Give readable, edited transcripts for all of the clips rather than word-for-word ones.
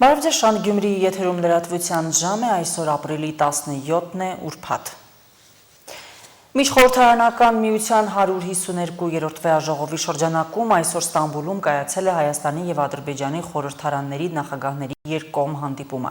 Բարև ձեզ, Շանթ Գյումրիի եթերում լրատվության ժամ է, այսօր ապրիլի 17-ն է, ուրբաթ։ Միջխորհրդարանական միության 152-րդ վեաժողովի շրջանակում այսօր Ստամբուլում կայացել է Հայաստանի և Ադրբեջանի խորհրդարանների նախագահների երկկողմ հանդիպումը,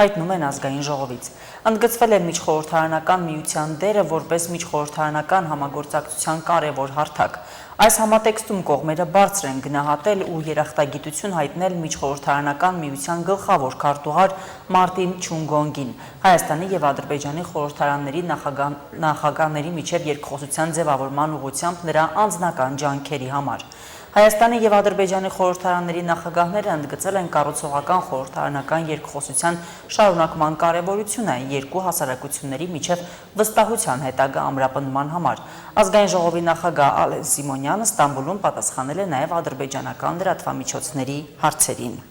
հայտնում են ազգային ժողովից։ Ընդգծվել է միջխորհրդարանական միության դերը որպես միջխորհրդարանական համագործակցության կարևոր հարթակ։ Այս համատեքստում կողմերը բարձր են գնահատել ու երախտագիտություն հայտնել միջխորհրդարանական միության գլխավոր քարտուղար Մարտին Չունգոնգին, Հայաստանի և Ադրբեջանի խորհրդարանների նախագահների միջև երկխոսության ձևավորման ուղղությամբ նրա անձնական ջանքերի համար։ Հայաստանի և Ադրբեջանի խորհրդարանների նախագահները ընդգծել են կառուցողական խորհրդարանական երկխոսության շարունակման կարևորությունը երկու հասարակությունների միջև վստահության հետագա ամրապնդման համար։ Ազգային ժողովի նախագահ Ալեն Սիմոնյանը Ստամբուլում պատասխանել է նաև ադրբեջանական լրատվամիջոցների հարցերին։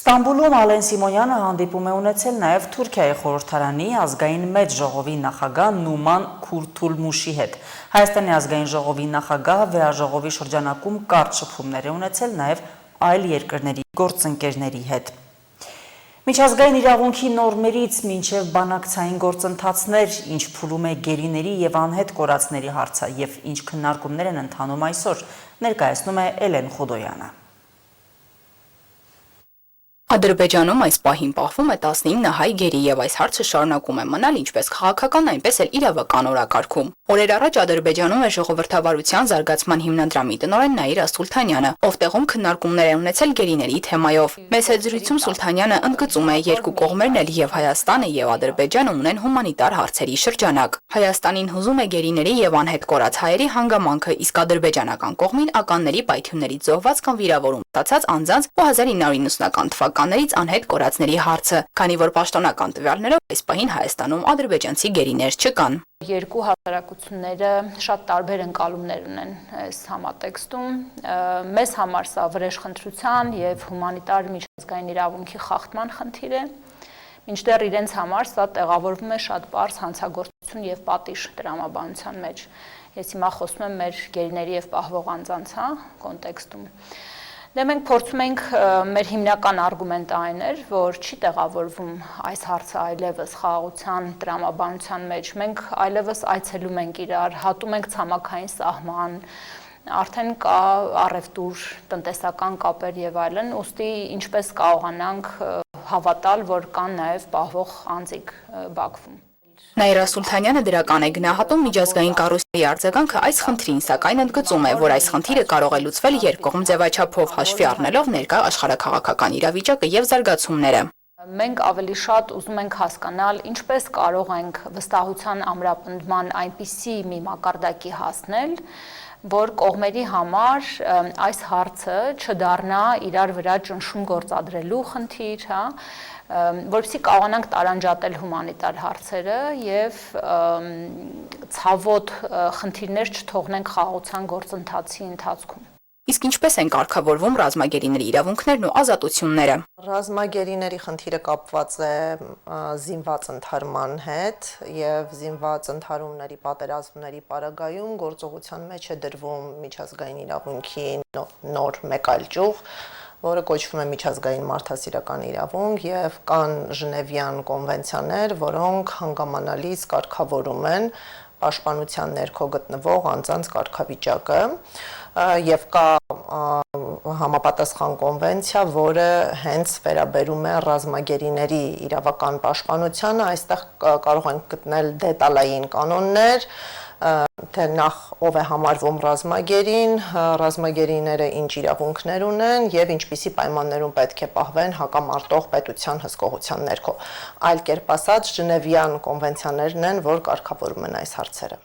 Ստամբուլում Ալեն Սիմոնյանը հանդիպում է ունեցել նաև Թուրքիայի խորհրդարանի ազգային մեծ ժողովի նախագահ Նուման Քուրթուլմուշի հետ։ Հայաստանի ազգային ժողովի նախագահը վեաժողովի շրջանակում կարճ շփումներ է ունեցել նաև այլ երկրների գործընկերների հետ։ Միջազգային իրավունքի նորմերից մինչև բանակցային գործընթացներ, ինչ փուլում է գերիների և անհետ կորածների հարցը և ինչ քննարկումներ են ընթանում այսօր, ներկայացնում է Էլեն Խուդոյանը։ Ադրբեջանում այս պահին պահվում է 19 հայ գերի եւ այս հարցը շարունակում է մնալ ինչպես քաղաքական, այնպես էլ իրավական օրակարգում։ Օրեր առաջ Ադրբեջանում է ժողովրդավարության զարգացման հիմնադրամի տնօրեն Նաիրա Սուլթանյանը, ով տեղում քննարկումներ է ունեցել գերիների թեմայով։ Մեծ հետզրույցում Սուլթանյանը ընդգծում է երկու կողմերն էլ եւ Հայաստանը եւ Ադրբեջանը ունեն հումանիտար հարցերի շրջանակ։ Հայաստանին հուզում է գերիների եւ անհետ կորած հայերի հանգամանքը, իսկ ադրբեջանական կողմին ականների պայթյուններից զոհված կամ վիրավորում ստացած անձանց ու 1990-ական թվականներից անհետ կորածների հարցը, քանի որ պաշտոնական տվյալներով այս պահին Հայաստանում ադրբեջանցի գերիներ չկան։ Երկու հասարակությունները շատ տարբեր ընկալումներ ունեն այս համատեքստում։ Մեզ համար սա վրեժխնդրության եւ հումանիտար միջազգային իրավունքի խախտման խնդիր է, մինչդեռ իրենց համար սա տեղավորվում է շատ պարզ հանցագործություն եւ պատիժ տրամաբանության մեջ։ Ես հիմա խոսում եմ մեր գերիների եւ պահվող անձանց կոնտեքստում։ Դե մենք փորձում ենք մեր հիմնական արգումենտը այն էր, որ չի տեղավորվում այս հարցը այլևս խաղաղության տրամաբանության մեջ։ Մենք այլևս այցելում ենք իրար, հատում ենք ցամաքային սահման, արդեն կա առևտուր, տնտեսական կապեր եւ այլն, ուստի ինչպես կարողանանք հավատալ, որ կան նաեւ պահվող անձիկ Բաքվում։ Նաիրա Սուլթանյանը դրական է գնահատում միջազգային կառույցների արձագանքը այս խնդրին, սակայն ընդգծում է, որ այս խնդիրը կարող է լուծվել երկկողմ ձևաչափով հաշվի առնելով ներկա աշխարհաքաղաքական իրավիճակը եւ զարգացումները։ Մենք ավելի շատ ուզում ենք հասկանալ, ինչպես կարող ենք վստահության ամրապնդման այնպիսի մի մակարդակի հասնել, որ կողմերի համար այս հարցը չդառնա իրար վրա ճնշում գործադրելու խնդիր, որպեսզի կարողանանք տարանջատել հումանիտար հարցերը եւ ցավոտ խնդիրներ չթողնենք խաղաղության գործընթացի ընթացքում։ Իսկ ինչպես են կարգավորվում ռազմագերիների իրավունքներն ու ազատությունները։ Ռազմագերիների խնդիրը կապված է զինված ընդհարման հետ եւ զինված ընդհարումների պատերազմների պարագայում գործողության մեջ է դրվում միջազգային իրավունքի նոր մեկ այլ ճյուղ, որը կոչվում է միջազգային մարդասիրական իրավունք եւ կան Ժնևյան կոնվենցիաներ, որոնք հանգամանալից կարգավորում են պաշտպանության ներքո գտնվող անձանց կարգավիճակը եւ կա համապատասխան կոնվենցիա, որը հենց վերաբերում է ռազմագերիների իրավական պաշտպանությանը, այստեղ կարող ենք գտնել դետալային կանոններ, թե նախ ով է համարվում ռազմագերին, ռազմագերիները ինչ իրավունքներ ունեն եւ ինչպիսի պայմաններում պետք է պահվեն հակամարտող պետության հսկողության ներքո։ Այլ կերպ ասած, Ժնևյան կոնվենցիաներն են, որ կարգավորում են այս հարցերը։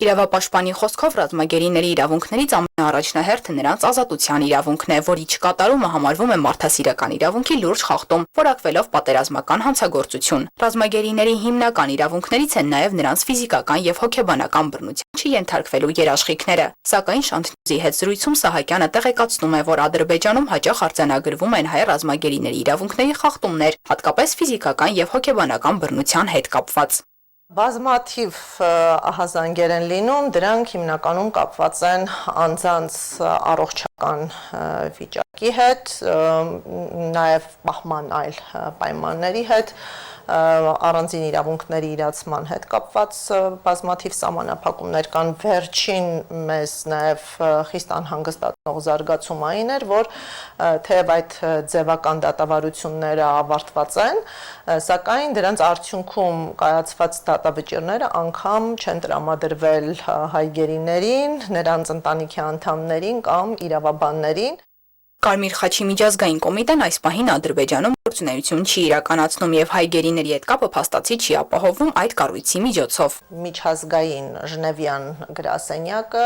Իրավապաշտպանի խոսքով ռազմագերիների իրավունքներից ամենաառաջնահերթը նրանց ազատության իրավունքն է, որի չկատարումը համարվում է մարդասիրական իրավունքի լուրջ խախտում, որակվելով պատերազմական հանցագործություն։ Ռազմագերիների հիմնական իրավունքներից են նաև նրանց ֆիզիկական եւ հոգեբանական բռնության չենթարկվելու երաշխիքները։ Սակայն Շանթ Նյուզի հետ զրույցում Սահակյանը տեղեկացնում է, որ Ադրբեջանում հաճախ արձանագրվում են հայ ռազմագերիների իրավունքների խախտումներ, հատկապես ֆիզիկական եւ հոգեբանական բռնության հետ կապված։ Բազմաթիվ ահազանգեր են լինում, դրանք հիմնականում կապված են անձանց առողջական տնտեսական վիճակի հետ, նաև պահման այլ պայմանների հետ, առանձին իրավունքների իրացման հետ կապված բազմաթիվ սահմանափակումներ կան, վերջին մեզ նաև խիստ անհանգստացնող զարգացումային էր, որ թեև այդ ձևական դատավարությունները ավարտված են, սակայն դրանց արդյունքում կայացված դատավճիռները անգամ չեն տրամադրվել հայ գերիներին, նրանց ընտանիքի անդամներին կամ իրավաբաններին։ Կարմիր խաչի միջազգային կոմիտեն այս պահին Ադրբեջանում գործունեություն չի իրականացնում եւ հայ գերիների հետ կապը փաստացի չի ապահովում այդ կառույցի միջոցով։ Միջազգային Ժնևյան գրասենյակը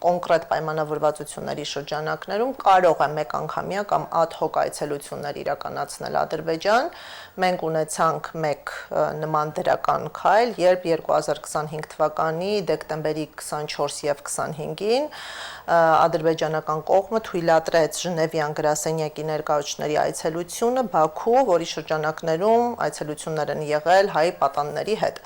կոնկրետ պայմանավորվածությունների շրջանակներում կարող է մեկ անգամյա կամ ad hoc այցելություններ իրականացնել Ադրբեջան։ Մենք ունեցանք մեկ նման դրական քայլ, երբ 2025 թվականի դեկտեմբերի 24 եւ 25-ին ադրբեջանական կողմը թույլատրեց Ժնևյան գրասենյակի ներկայացուցիչների այցելությունը Բաքու, որի շրջանակներում այցելություններ են եղել հայ պատանների հետ,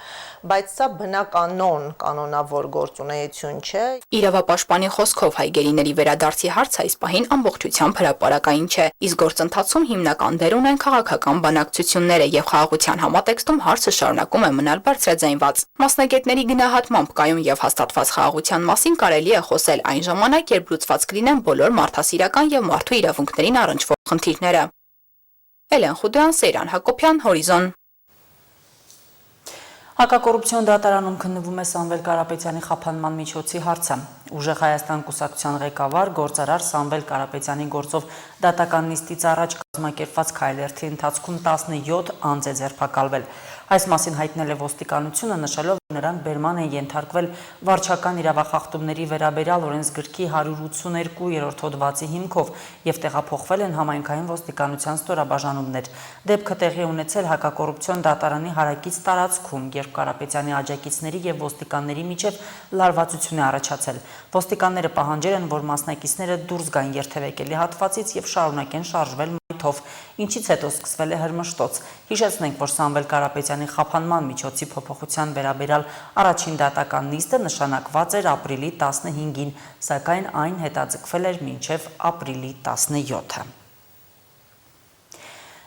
բայց սա բնականon կանոնավոր գործունեություն չէ։ Իրավապաշտպանի խոսքով հայ գերիների վերադարձի հարցը այս պահին ամբողջությամբ հրապարակային չէ, իսկ գործընթացում հիմնական դեր ունեն քաղաքական բանակցությունները եւ խաղաղության համատեքստում հարցը շարունակում է մնալ բարձրաձայնված։ Մասնագետների գնահատմամբ կայուն եւ հաստատված խաղաղության մասին կարելի է խոսել այն ժամանակ, երբ լուծված կլինեն բոլոր մարդասիրական եւ մարդու իրավունքներին առնչվող խնդիրները։ Էլեն Խուդյան, Սեյրան Հակոբյան, Հորիզոն։ Հակակոռուպցիոն դատարանում քննվում է Սամվել Կարապետյանի խափանման միջոցի հարցը։ Ուժեղ Հայաստան կուսակցության ղեկավար գործարար Սամվել Կարապետյանի գործով դատական նիստից առաջ կազմակերպված քայլերթի ընթացքում 17 անձ է ձերբակալվել։ Այս մասին հայտնել է ոստիկանությունը, նշելով, որ նրանք բերման են ենթարկվել վարչական իրավախախտումների վերաբերյալ օրենսգրքի 182-րդ հոդվածի հիմքով եւ տեղափոխվել են համայնքային ոստիկանության ստորաբաժանումներ։ Դեպքը տեղի ունեցել հակակոռուպցիոն դատարանի հարակից տարածքում, երբ Կարապետյանի աջակիցների եւ ոստիկանների միջև լարվածություն է առաջացել։ Ոստիկանները պահանջել են, որ մասնակիցները դուրս գան երթևեկելի հատվածից եւ շարունակեն շարժվել մայթով, ինչից հետո սկսվել է հրմշտոց։ Հիշեցնենք, որ Սամվել Կարապետյանի խափանման միջոցի փոփոխության վերաբերյալ առաջին դատական նիստը նշանակված էր ապրիլի 15-ին, սակայն այն հետաձգվել էր մինչև ապրիլի 17-ը։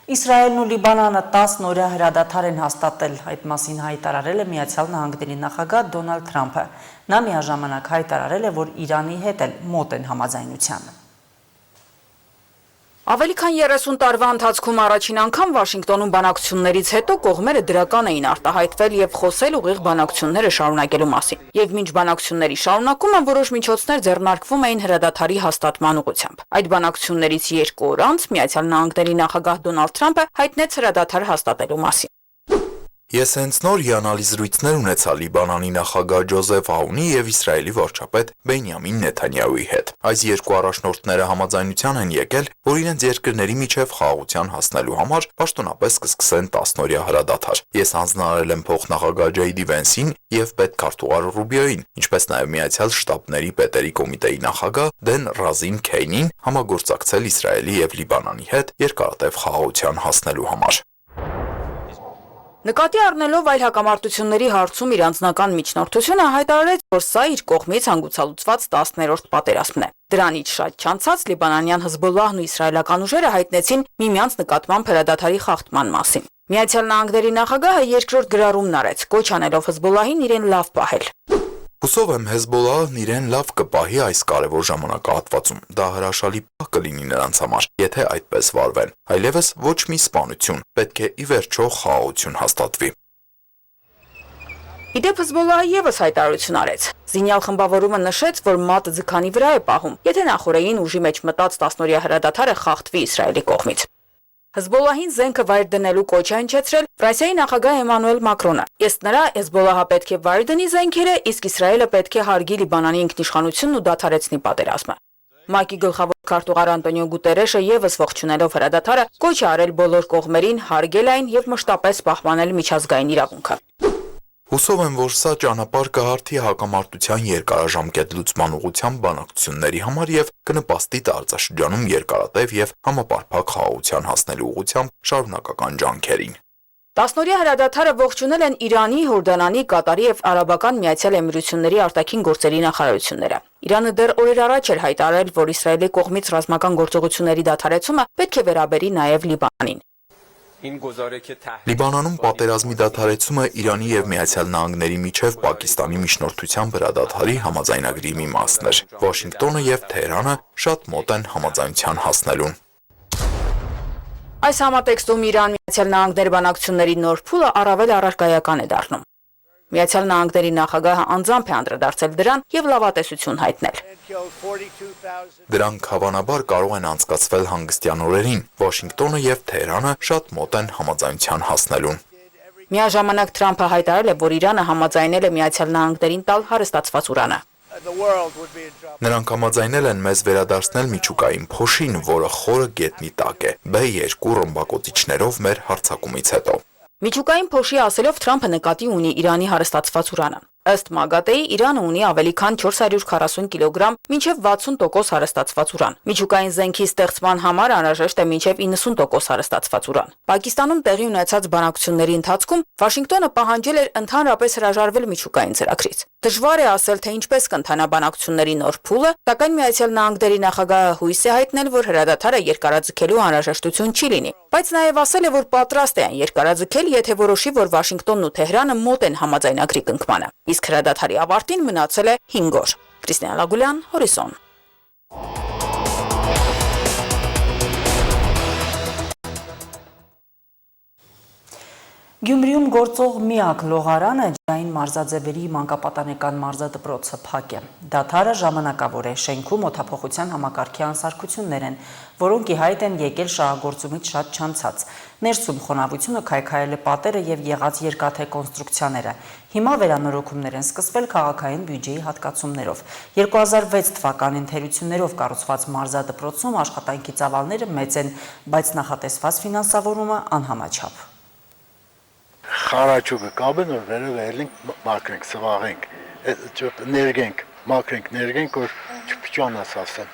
Իսրայելն ու Լիբանանը 10 օրյա հրադադար են հաստատել, այդ մասին հայտարարել է Միացյալ Նահանգների նախագահ Դոնալդ Թրամփը։ Նա միաժամանակ հայտարարել է, որ Իրանի հետ էլ մոտ են համաձայնությանը։ Ավելի քան 30 տարվա ընթացքում առաջին անգամ Վաշինգտոնում բանակցություններից հետո կողմերը դրական էին արտահայտվել եւ խոսել ուղիղ բանակցությունները շարունակելու մասին։ Եվ մինչ բանակցությունների շարունակումը որոշ միջոցներ ձեռնարկվում էին հրադադարի հաստատման ուղղությամբ։ Այդ բանակցություններից 2 օր անց Միացյալ Նահանգների նախագահ Դոնալդ Թրամփը հայտնեց հրադադար հաստատելու մասին։ Ես հենց նոր հիանալի զրույցներ ունեցա Լիբանանի նախագահ Ջոզեֆ Աունի եւ Իսրայելի վարչապետ Բենյամին Նեթանյահուի հետ։ Այս երկու առաջնորդները համաձայնության են եկել, որ իրենց երկրների միջև խաղաղության հասնելու համար պաշտոնապես կսկսեն 10 օրյա հրադադար։ Ես հանձնարարել եմ փոխնախագահ Ջեյդի Վենսին եւ պետքարտուղար Ռուբիոին, ինչպես նաեւ Միացյալ Շտաբների պետերի կոմիտեի նախագահ Դեն Ռազին Քեյնին համագործակցել Իսրայելի եւ Լիբանանի հետ երկարատև խաղաղության հասնելու համար։ Նկատի առնելով այլ հակամարտությունների հարցում իր անձնական միջնորդությունը հայտարարեց, որ սա իր կողմից հանգուցալուծված 10-րդ պատերազմն է։ Դրանից շատ չանցած Լիբանանյան Հզբոլլահն ու իսրայելական ուժերը հայտնեցին միմյանց նկատմամբ հրադադարի խախտման մասին։ Միացյալ Նահանգների նախագահը երկրորդ գրառումն արեց, կոչ անելով Հզբոլլահին իրեն լավ պահել։ Հուսով եմ Հեզբոլլահն իրեն լավ կպահի այս կարևոր ժամանակահատվածում։ Դա հրաշալի պահ կլինի նրանց համար, եթե այդպես վարվեն։ Այլևս ոչ մի սպանություն, պետք է ի վերջո խաղաղություն հաստատվի։ Իդեպ Հզբոլլահը եւս հայտարարություն արեց։ Զինյալ խմբավորումը նշեց, որ ՄԱՏ-ը ձգանի վրա է պահում, եթե նախորդին ուժի մեջ մտած 10-օրյա հրադադարը խախտվի Իսրայելի կողմից։ Հզբոլլահին զենքը վայր դնելու կոչ է հնչեցրել Ֆրանսիայի նախագահ Էմանուել Մակրոնը։ Ըստ նրա, Հեզբոլլահը պետք է վայր դնի զենքերը, իսկ Իսրայելը պետք է հարգի Լիբանանի ինքնիշխանությունն ու դադարեցնի պատերազմը։ ՄԱԿ-ի գլխավոր քարտուղար Անտոնիո Գուտերեշը եւս ողջունելով հրադադարը կոչ է արել բոլոր կողմերին հարգել այն եւ մշտապես պահպանել միջազգային իրավունքը։ Հուսով եմ, որ սա ճանապարհ կհարթի հակամարտության երկարաժամկետ լուծման ուղղությամբ բանակցությունների համար եւ կնպաստի տարածաշրջանում երկարատև եւ համապարփակ խաղաղության հասնելու ուղղությամբ շարունակական ջանքերին։ 10-օրյա հրադադարը ողջունել են Իրանի, Հորդանանի, Կատարի եւ Արաբական Միացյալ Էմիրությունների արտաքին գործերի նախարարությունները։ Իրանը դեռ օրեր առաջ էր հայտարարել, որ Իսրայելի կողմից ռազմական գործողությունների դադարեցումը պետք է վերաբերի նաեւ Լիբանանին։ Լիբանանում պատերազմի դադարեցումը Իրանի եւ Միացյալ Նահանգների միջև Պակիստանի միջնորդությամբ հրադադարի համաձայնագրի մի մասն էր։ Վաշինգտոնը եւ Թեհրանը շատ մոտ են համաձայնության հասնելուն։ Այս համատեքստում Իրան-Միացյալ Նահանգների բանակցությունների նոր փուլը առավել առարկայական է դառնում։ Միացյալ Նահանգների նախագահը անձամբ է անդրադարձել դրան եւ լավատեսություն հայտնել։ Դրանք հավանաբար կարող են անցկացվել հանգստյան օրերին։ Վաշինգտոնը եւ Թեհրանը շատ մոտ են համաձայնության հասնելուն։ Միաժամանակ Թրամփը հայտարարել է, որ Իրանը համաձայնել է Միացյալ Նահանգներին տալ հարստացված ուրանը։ Նրանք համաձայնել են մեզ վերադարձնել միջուկային փոշին, որը խորը գետնի տակ է, B2 ռմբակոծիչներով մեր հարձակումից հետո։ Միջուկային փոշի ասելով Թրամփը նկատի ունի Իրանի հարստացված ուրանը։ Ըստ ՄԱԳԱՏԵ-ի Իրանը ունի ավելի քան 440 կիլոգրամ մինչև 60% հարստացված ուրան։ Միջուկային զենքի ստեղծման համար անհրաժեշտ է մինչև 90% հարստացված ուրան։ Պակիստանում տեղի ունեցած բանակցությունների ընթացքում Վաշինգտոնը պահանջել էր ընդհանրապես հրաժարվել միջուկային ծրագրից։ Դժվար է ասել, թե ինչպես կընթանա բանակցությունների նոր փուլը, սակայն Միացյալ Նահանգների նախագահը հույս է հայտնել, որ հրադադարը երկարաձգելու անհրաժեշտություն չի լինի, բայց նաև ասել է, որ պատրաստ է այն երկարաձգել, եթե որոշի, որ Վաշինգտոնն ու Թեհրանը մոտ են համաձայնագրի կնքմանը։ Իսկ հրադադարի ավարտին մնացել է 5 օր։ Կրիստիան Լագուլյան, Հորիսոն։ Գյումրիում գործող միակ լողարանը ջրային մարզաձևերի մանկապատանեկան մարզադպրոցը փակ է։ Դադարը ժամանակավոր է, շենքում օդափոխության համակարգի անսարքություններ են, որոնք ի հայտ են եկել շահագործումից շատ չանցած։ Ներսում խոնավությունը քայքայել է պատերը եւ եղած երկաթե կոնստրուկցիաները։ Հիմա վերանորոգումներ են սկսվել քաղաքային բյուջեի հատկացումներով։ 2006 թվականին թերություններով կառուցված մարզադպրոցում աշխատանքի ծավալները մեծ են, բայց նախատեսված ֆինանսավորումը անհամաչափ։ Խարաչուկը կաբեն որ վերև ելենք մակրենք սվաղենք ներգենք մակրենք ներգենք որ չփճանաս ասեն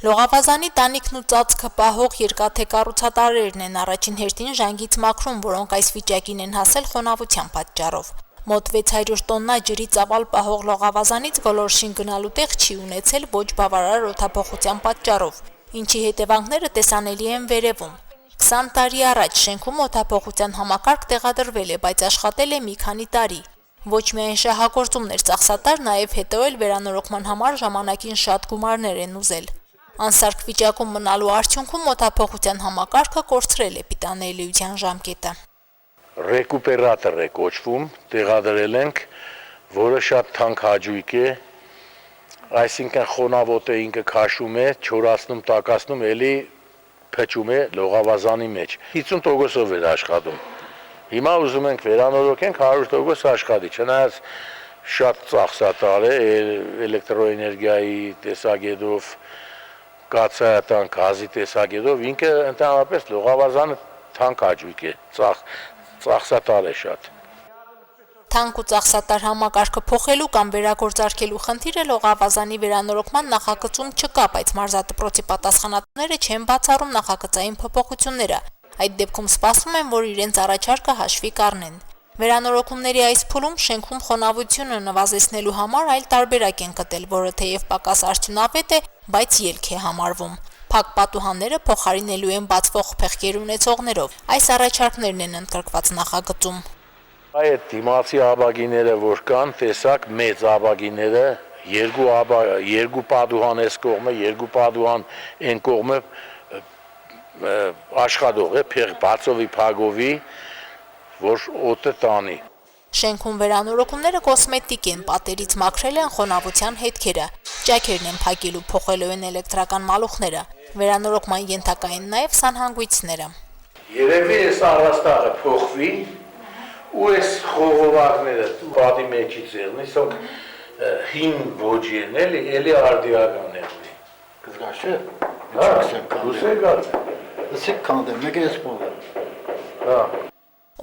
Լողավազանի տանիքն ու ծածկը պահող երկաթե կառուցատարերն են առաջին հերթին ժանգից մաքրում, որոնք այս վիճակին են հասել խոնավության պատճառով։ Մոտ 600 տոննա ջրի ծավալ պահող լողավազանից գոլորշին գնալու տեղ չի ունեցել ոչ բավարար օդափոխության պատճառով, ինչի հետևանքները տեսանելի են վերևում։ 20 տարի առաջ շենքում օդափոխության համակարգ տեղադրվել է, բայց աշխատել է մի քանի տարի։ Ոչ միայն շահագործումներ ծախսատար, նաև հետո էլ վերանորոգման համար ժամանակին շատ գումարներ են ուզել։ Անսարք վիճակում մնալու արդյունքում օդափոխության համակարգը կորցրել է պիտանելիության ժամկետը։ Ռեկուպերատոր է կոչվում, տեղադրել ենք, որը շատ թանկ հաճույք է, այսինքն խոնավոտը ինքը քաշում է, չորացնում, տակացնում, էլի փչում է լողավազանի մեջ 50%-ով էր աշխատում։ Հիմա ուզում ենք վերանորոգենք 100% աշխատի, չնայած շատ ծախսատար է էլեկտրոէներգիայի տեսակետով, կաթսայական գազի տեսակետով, ինքը ընդհանրապես լողավազանը թանկ հաճույք է, ծախսատար է շատ։ Թանկ ու ծախսատար համակարգը փոխելու կամ վերագործարկելու խնդիրը լողավազանի վերանորոգման նախագծում չկա, բայց մարզադպրոցի պատասխանատուները չեն բացառում նախագծային փոփոխությունները։ Այդ դեպքում սպասում են, որ իրենց առաջարկը հաշվի կառնեն։ Վերանորոգումների այս փուլում շենքում խոնավությունը նվազեցնելու համար այլ տարբերակ են գտել, որը թեև պակաս արդյունավետ է, բայց ելք է համարվում։ Փակ պատուհանները փոխարինելու են բացվող փեղկեր ունեցողներով։ Այս առաջարկներն են ընդգրկված նախագծում։ Այդ դիմացի աբագիները որ կան, տեսակ մեծ աբագիները, երկու պատուհան էս կողմը, երկու պատուհան այն կողմը աշխատող է, բացովի փագովի, որ օդը տանի։ Շենքում վերանորոգումները կոսմետիկ են, պատերից մաքրել են խոնավության հետքերը, ճաքերն են փակելու, փոխելու են էլեկտրական մալուխները, վերանորոգման ենթակա են նաև սանհանգույցները։ Երևի էս առաստաղը փոխվի, ու այս խողովակները պատի մեջից եղնի, սոք հին ոջի են, էլի արդիական եղնի։ Կզգաշ է, դուս է գալ է։ Լսեք կանդեմ, մեկ ես բողը։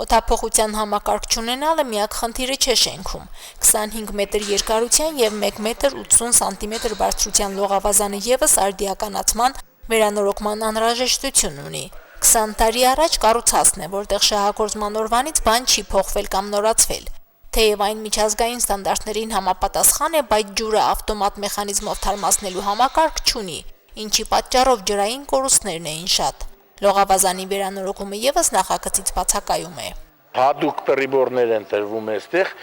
Օդափոխության համակարգ չունենալը միակ խնդիրը չէ շենքում։ 25 մետր երկարության և 1 մետր 80 սանտիմետր բարձրության լողավազանը ևս արդիականացման վերանորոգման անհրաժեշտություն ունի։ 20 տարի առաջ կառուցածն է, որտեղ շահագործման օրվանից բան չի փոխվել կամ նորացվել։ Թեև այն միջազգային ստանդարտներին համապատասխան է, բայց ջուրը ավտոմատ մեխանիզմով թարմացնելու համակարգ չունի, ինչի պատճառով ջրային կորուստներն էին շատ։ Լողավազանի վերանորոգումը եւս նախագծից բացակայում է։ Հատուկ պերիբորներ են տրվում այստեղ,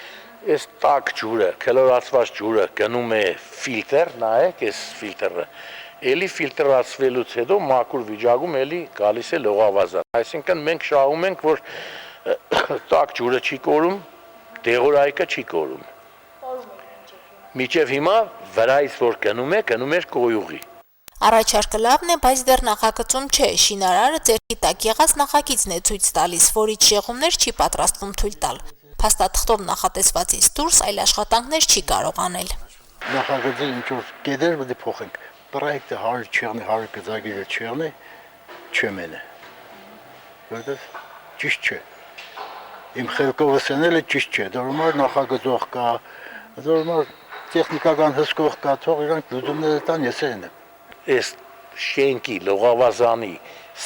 այս տաք ջուրը, քլորացված ջուրը գնում է ֆիլտր, նայեք, այս ֆիլտրը։ Էլի ֆիլտրացվելուց հետո մաքուր վիճակում էլի գալիս է լողավազան։ Այսինքն մենք շահում ենք, որ տաք ջուրը չի կորում, դեղորայքը չի կորում։ Մինչև հիմա վրայից որ գնում է կոյուղի։ Առաջարկը լավն է, բայց դեռ նախագծում չէ։ Շինարարը ձեռքի տակ եղած նախագիծն է ցույց տալիս, որից շեղումներ չի պատրաստվում թույլ տալ։ Փաստաթղթով նախատեսվածից դուրս այլ աշխատանքներ չի կարող անել։ Նախագծի ինչ որ կետեր պետք է փոխենք։ Պրոյեկտը 100 չեղնի, 100 գծագիրը չեղնի, չմենը։ Որտեվ ճիշտ չէ։ Իմ խելքովս էնելը ճիշտ չէ։ Դորմար նախագծող կա, դորմար տեխնիկական հսկող կա, թող իրանք լուծումները տան, ես եմ։ Այս շենքի լողավազանի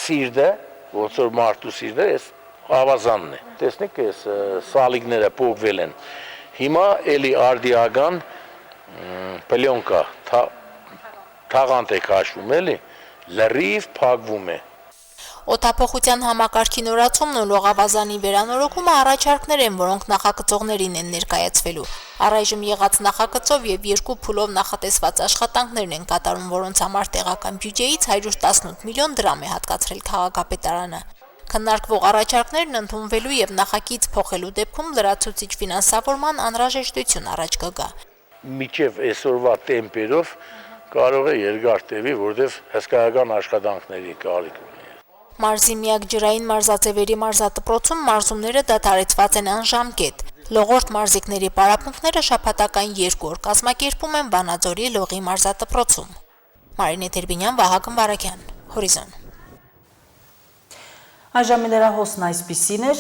սիրտը, ոնց որ մարդու սիրտը, այս ավազանն է։ Տեսնեք, այս սալիկները փոկվել են։ Հիմա էլի արդիական պլյոնկա թաղանթ է քաշվում էլի, լրիվ փակվում է։ Օդափոխության համակարգի նորացումն ու լողավազանի վերանորոգումը առաջարկներ են, որոնք նախագծողներին են ներկայացվելու։ Առայժմ եղած նախագծով եւ 2 փուլով նախատեսված աշխատանքներն են կատարում, որոնց համար տեղական բյուջեից 118 միլիոն դրամ է հատկացրել քաղաքապետարանը։ Քննարկվող առաջարկներն ընդունվելու եւ նախագիծ փոխելու դեպքում լրացուցիչ ֆինանսավորման անհրաժեշտություն առաջ կգա։ Միջև այսօրվա տեմպերով կարող է երկար տևի, որովհետև հսկայական աշխատանքների կարիք ունի։ Մարզի միակ ջրային մարզաձևերի մարզադպրոցում մարզումները դադարեցված են անժամկետ։ Լողորդ մարզիկների պարապմունքները շաբաթական 2 օր կազմակերպում են Վանաձորի լողի մարզադպրոցում։ Մարինե Տերբինյան, Վահագն Վարագյան, Հորիզոն։ Այժմ լրահոսն այսպիսին էր,